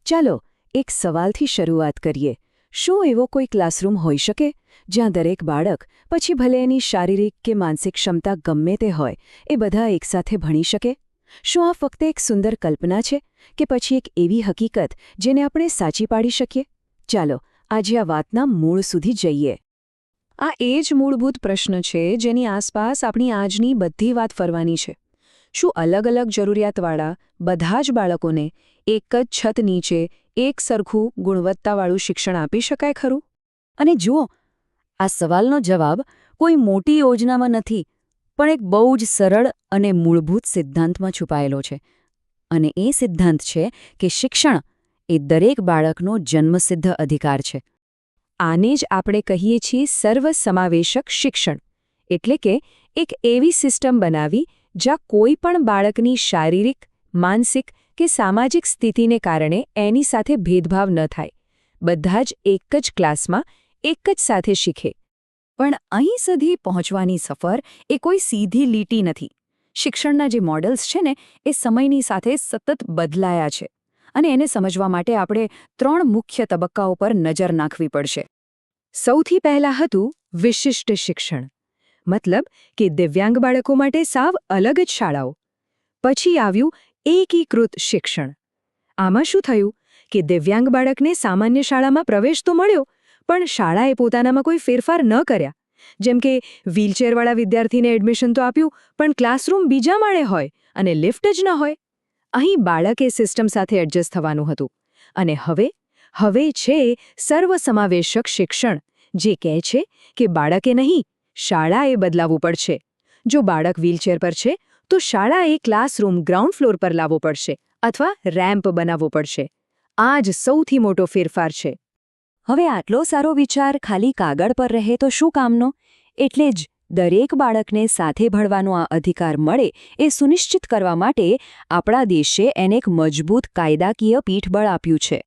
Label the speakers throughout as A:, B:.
A: ચાલો એક સવાલથી શરૂઆત કરીએ. શું એવો કોઈ ક્લાસરૂમ હોઈ શકે જ્યાં દરેક બાળક, પછી ભલે એની શારીરિક કે માનસિક ક્ષમતા ગમે તે હોય, એ બધા એકસાથે ભણી શકે? શું આ ફક્ત એક સુંદર કલ્પના છે કે પછી એક એવી હકીકત જેને આપણે સાચી પાડી શકીએ? ચાલો આજે આ વાતના મૂળ સુધી જઈએ. આ એ જ મૂળભૂત પ્રશ્ન છે જેની આસપાસ આપણી આજની બધી વાત ફરવાની છે. શું અલગ અલગ જરૂરિયાતવાળા બધા જ બાળકોને એક જ છત નીચે એક સરખું ગુણવત્તાવાળું શિક્ષણ આપી શકાય ખરું? અને જુઓ, આ સવાલનો જવાબ કોઈ મોટી યોજનામાં નથી, પણ એક બહુ જ સરળ અને મૂળભૂત સિદ્ધાંતમાં છુપાયેલો છે. અને એ સિદ્ધાંત છે કે શિક્ષણ એ દરેક બાળકનો જન્મસિદ્ધ અધિકાર છે. આને જ આપણે કહીએ છીએ સર્વસમાવેશક શિક્ષણ. એટલે કે એક એવી સિસ્ટમ બનાવી જ્યાં કોઈ પણ બાળકની શારીરિક, માનસિક કે સામાજિક સ્થિતિને કારણે એની સાથે ભેદભાવ ન થાય. બધા જ એક જ ક્લાસમાં એક જ સાથે શીખે. પણ અહીં સુધી પહોંચવાની સફર એ કોઈ સીધી લીટી નથી. શિક્ષણના જે મોડલ્સ છે ને, એ સમયની સાથે સતત બદલાયા છે. અને એને સમજવા માટે આપણે 3 મુખ્ય તબક્કાઓ પર નજર નાખવી પડશે. સૌથી પહેલાં હતું વિશિષ્ટ શિક્ષણ. મતલબ કે દિવ્યાંગ બાળકો માટે સાવ અલગ જ શાળાઓ. પછી આવ્યું એકીકૃત શિક્ષણ. આમાં શું થયું કે દિવ્યાંગ બાળકને સામાન્ય શાળામાં પ્રવેશ તો મળ્યો, પણ શાળાએ પોતાનામાં કોઈ ફેરફાર ન કર્યા. જેમ કે વ્હીલચેરવાળા વિદ્યાર્થીને એડમિશન તો આપ્યું, પણ ક્લાસરૂમ બીજા માળે હોય અને લિફ્ટ જ ન હોય. અહીં બાળકે સિસ્ટમ સાથે એડજસ્ટ થવાનું હતું. અને હવે છે સર્વસમાવેશક શિક્ષણ, જે કહે છે કે બાળકે નહીં, શાળાએ બદલાવવું પડશે. જો બાળક વ્હીલચેર પર છે, તો શાળાએ ક્લાસરૂમ ગ્રાઉન્ડ ફ્લોર પર લાવવો પડશે અથવા રેમ્પ બનાવવો પડશે. આ જ સૌથી મોટો ફેરફાર છે. હવે આટલો સારો વિચાર ખાલી કાગળ પર રહે તો શું કામનો? એટલે જ દરેક બાળકને સાથે ભણવાનો આ અધિકાર મળે એ સુનિશ્ચિત કરવા માટે આપણા દેશે એને એક મજબૂત કાયદાકીય પીઠબળ આપ્યું છે.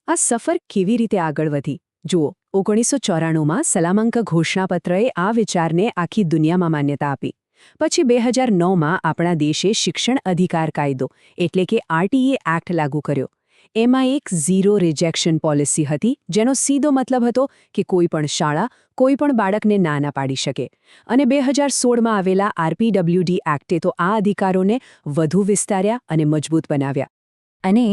A: આ સફર કેવી રીતે આગળ વધી? જુઓ, 1994માં સલામંક ઘોષણાપત્રએ આ વિચારને આખી દુનિયામાં માન્યતા આપી. પછી 2009માં આપણા દેશે શિક્ષણ અધિકાર કાયદો એટલે કે આરટીએ એક્ટ લાગુ કર્યો. એમાં એક ઝીરો રિજેક્શન પોલિસી હતી, જેનો સીધો મતલબ હતો કે કોઈ પણ શાળા કોઈ પણ બાળકને ના પાડી શકે. અને 2016માં આવેલા આરપીડબ્લ્યુડી એક્ટે તો આ અધિકારોને વધુ વિસ્તાર્યા અને મજબૂત બનાવ્યા. અને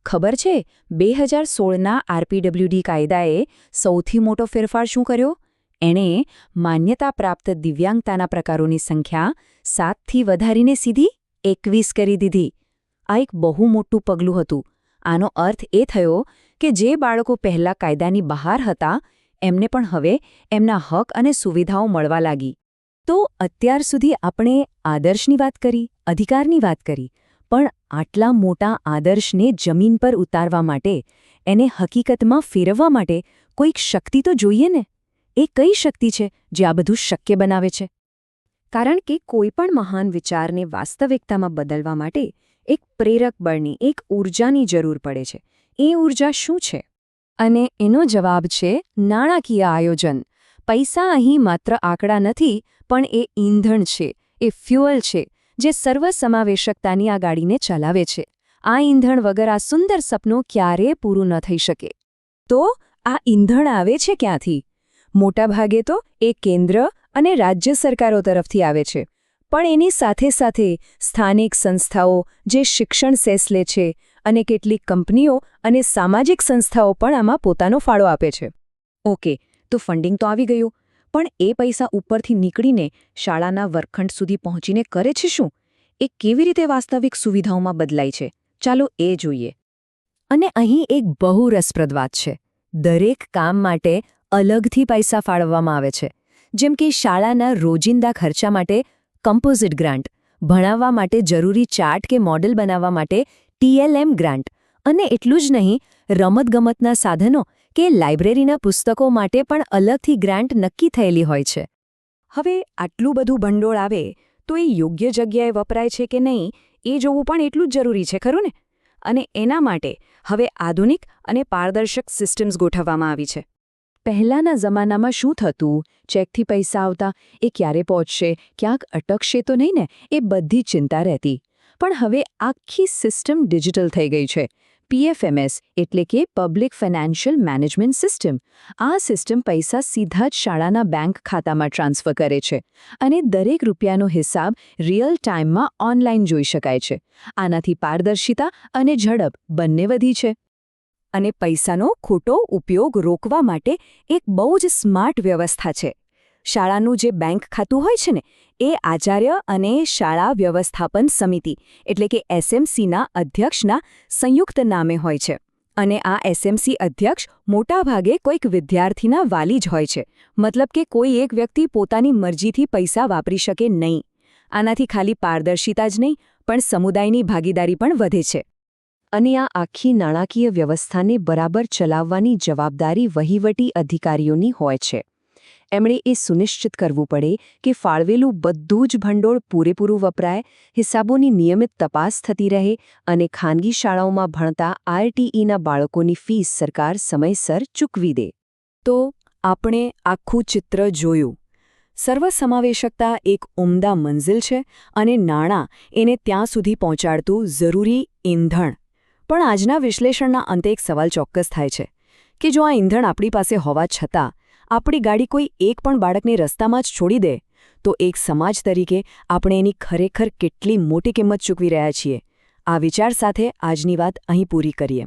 A: ખબર છે, 2016ના આરપીડબ્લ્યુડી કાયદાએ સૌથી મોટો ફેરફાર શું કર્યો? એણે માન્યતા પ્રાપ્ત દિવ્યાંગતાના પ્રકારોની સંખ્યા 7થી વધારીને સીધી 21 કરી દીધી. આ એક બહુ મોટું પગલું હતું. આનો અર્થ એ થયો કે જે બાળકો પહેલાં કાયદાની બહાર હતા, એમને પણ હવે એમના હક અને સુવિધાઓ મળવા લાગી. તો અત્યાર સુધી આપણે આદર્શની વાત કરી, અધિકારની વાત કરી, પણ આટલા મોટા આદર્શને જમીન પર ઉતારવા માટે, એને હકીકતમાં ફેરવવા માટે કોઈક શક્તિ તો જોઈએ ને? એ કઈ શક્તિ છે જે આ બધું શક્ય બનાવે છે? કારણ કે કોઈ પણ મહાન વિચારને વાસ્તવિકતામાં બદલવા માટે એક પ્રેરક બળની, એક ઊર્જાની જરૂર પડે છે. એ ઊર્જા શું છે? અને એનો જવાબ છે નાણાકીય આયોજન. પૈસા અહીં માત્ર આંકડા નથી, પણ એ ઈંધણ છે, એ ફ્યુઅલ છે, જે સર્વસમાવેશકતાની આ ગાડીને ચલાવે છે. આ ઈંધણ વગર આ સુંદર સપનું ક્યારેય પૂરું ન થઈ શકે. તો આ ઈંધણ આવે છે ક્યાંથી? મોટાભાગે તો એ કેન્દ્ર અને રાજ્ય સરકારો તરફથી આવે છે. પણ એની સાથે સાથે સ્થાનિક સંસ્થાઓ જે શિક્ષણ સેસ લે છે, અને કેટલીક કંપનીઓ અને સામાજિક સંસ્થાઓ પણ આમાં પોતાનો ફાળો આપે છે. ઓકે, તો ફંડિંગ તો આવી ગયું, પણ એ પૈસા ઉપરથી નીકળીને શાળાના વર્ગખંડ સુધી પહોંચીને કરે છે શું? એ કેવી રીતે વાસ્તવિક સુવિધાઓમાં બદલાય છે? ચાલો એ જોઈએ. અને અહીં એક બહુ રસપ્રદ વાત છે. દરેક કામ માટે અલગથી પૈસા ફાળવવામાં આવે છે. જેમ કે શાળાના રોજિંદા ખર્ચા માટે કમ્પોઝિટ ગ્રાન્ટ, ભણાવવા માટે જરૂરી ચાર્ટ કે મોડેલ બનાવવા માટે ટીએલએમ ગ્રાન્ટ, અને એટલું જ નહીં, રમતગમતના સાધનો કે લાઇબ્રેરીના પુસ્તકો માટે પણ અલગથી ગ્રાન્ટ નક્કી થયેલી હોય છે. હવે આટલું બધું ભંડોળ આવે તો એ યોગ્ય જગ્યાએ વપરાય છે કે નહીં, એ જોવું પણ એટલું જ જરૂરી છે, ખરું ને? અને એના માટે હવે આધુનિક અને પારદર્શક સિસ્ટમ્સ ગોઠવવામાં આવી છે. પહેલાંના જમાનામાં શું થતું? ચેકથી પૈસા આવતા, એ ક્યારે પહોંચશે, ક્યાંક અટકશે તો નહીં ને, એ બધી ચિંતા રહેતી. પણ હવે આખી સિસ્ટમ ડિજિટલ થઈ ગઈ છે. PFMS એટલે કે પબ્લિક ફાઇનાન્શિયલ મેનેજમેન્ટ સિસ્ટમ. આ સિસ્ટમ પૈસા સીધા જ શાળાના બેંક ખાતામાં ટ્રાન્સફર કરે છે અને દરેક રૂપિયાનો હિસાબ રિયલ ટાઈમમાં ઓનલાઈન જોઈ શકાય છે. આનાથી પારદર્શિતા અને ઝડપ બંને વધી છે. અને પૈસાનો ખોટો ઉપયોગ રોકવા માટે એક બહુ જ સ્માર્ટ વ્યવસ્થા છે. શાળાનું જે બેંક ખાતું હોય છે ને, એ આચાર્ય અને શાળા વ્યવસ્થાપન સમિતિ એટલે કે SMCના અધ્યક્ષના સંયુક્ત નામે હોય છે. અને આ SMC અધ્યક્ષ મોટાભાગે કોઈક વિદ્યાર્થીના વાલી જ હોય છે. મતલબ કે કોઈ એક વ્યક્તિ પોતાની મરજીથી પૈસા વાપરી શકે નહીં. આનાથી ખાલી પારદર્શિતા જ નહીં, પણ સમુદાયની ભાગીદારી પણ વધે છે. અને આ આખી નાણાકીય વ્યવસ્થાને બરાબર ચલાવવાની જવાબદારી વહીવટી અધિકારીઓની હોય છે. એમણે એ સુનિશ્ચિત કરવું પડે કે ફાળવેલું બધું જ ભંડોળ પૂરેપૂરું વપરાય, હિસાબોની નિયમિત તપાસ થતી રહે અને ખાનગી શાળાઓમાં ભણતા RTEના બાળકોની ફીસ સરકાર સમયસર ચૂકવી દે. તો આપણે આખું ચિત્ર જોયું. સર્વસમાવેશકતા એક ઉમદા મંઝિલ છે અને નાણાં એને ત્યાં સુધી પહોંચાડતું જરૂરી ઈંધણ. પણ આજના વિશ્લેષણના અંતે એક સવાલ ચોક્કસ થાય છે કે જો આ ઈંધણ આપણી પાસે હોવા છતાં આપણી ગાડી કોઈ એક પણ બાળકને રસ્તામાં જ છોડી દે, તો એક સમાજ તરીકે આપણે એની ખરેખર કેટલી મોટી કિંમત ચૂકવી રહ્યા છીએ. આ વિચાર સાથે આજની વાત અહીં પૂરી કરીએ.